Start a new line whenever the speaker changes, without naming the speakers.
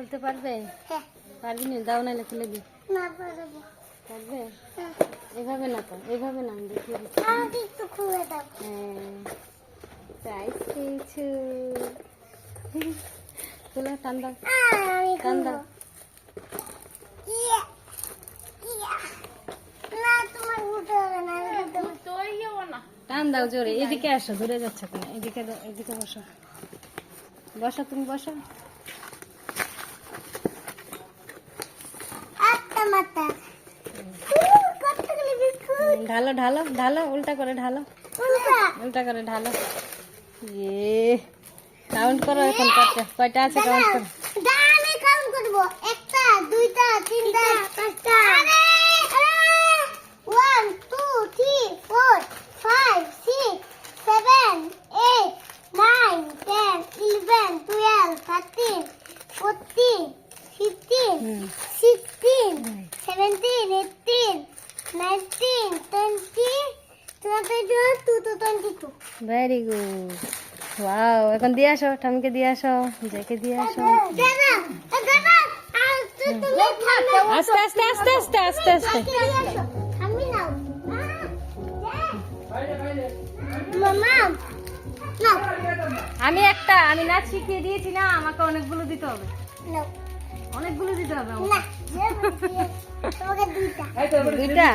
খুলতে পারবে?
হ্যাঁ।
পারবি না? দাও নাহলে খুলে দিই।
না পারবো।
পারবে?
হ্যাঁ।
এভাবে না তো, এভাবে না, আমি দেখিয়ে দিচ্ছি।
আমাকে একটু খুলে দাও।
হ্যাঁ, প্রাইজ পেয়েছো। খোলা, টান দাও,
আমি
টান
খুলবো।
দাও।
ইয়া, ইয়া। না, তোমার উঠে হবে না, আমি খুলতে পারবো।
টান দাও জোরে। এদিকে আসো, দূরে যাচ্ছে কেন? এদিকে এদিকে বসো, বসো, তুমি বসো।
একটা মাথা। কতগুলি বিস্কুট।
ঢালো ঢালো ঢালো, উল্টা করে ঢালো,
কোনটা?
উল্টা করে ঢালো। ইয়ে, কাউন্ট করো এখন কয়টা কয়টা আছে, কাউন্ট করো।
আমি কাউন্ট করবো। একটা, দুইটা, তিনটা, পাঁচটা। 1 2 3 4 5 6 7 8 9 10 11 12 13 14 15
হুম।
16 17 18 19 20 22 22।
Very good. ওয়াও, এখন দিয়ে আসো, ঠামকে দিয়ে আসো, জেকে দিয়ে আসো।
দাদা, দাদা, আর তুমি থামো।
আস্তে আস্তে আস্তে আস্তে আস্তে আস্তে।
আমি নাও। মামা, নাও,
আমি নাচ শিখিয়ে দিয়েছি না, আমাকে অনেকগুলো দিতে হবে,
নাও।
অনেকগুলো দিতে হবে
না,
আমাকে।
তোমাকে দুইটা।
দুইটা?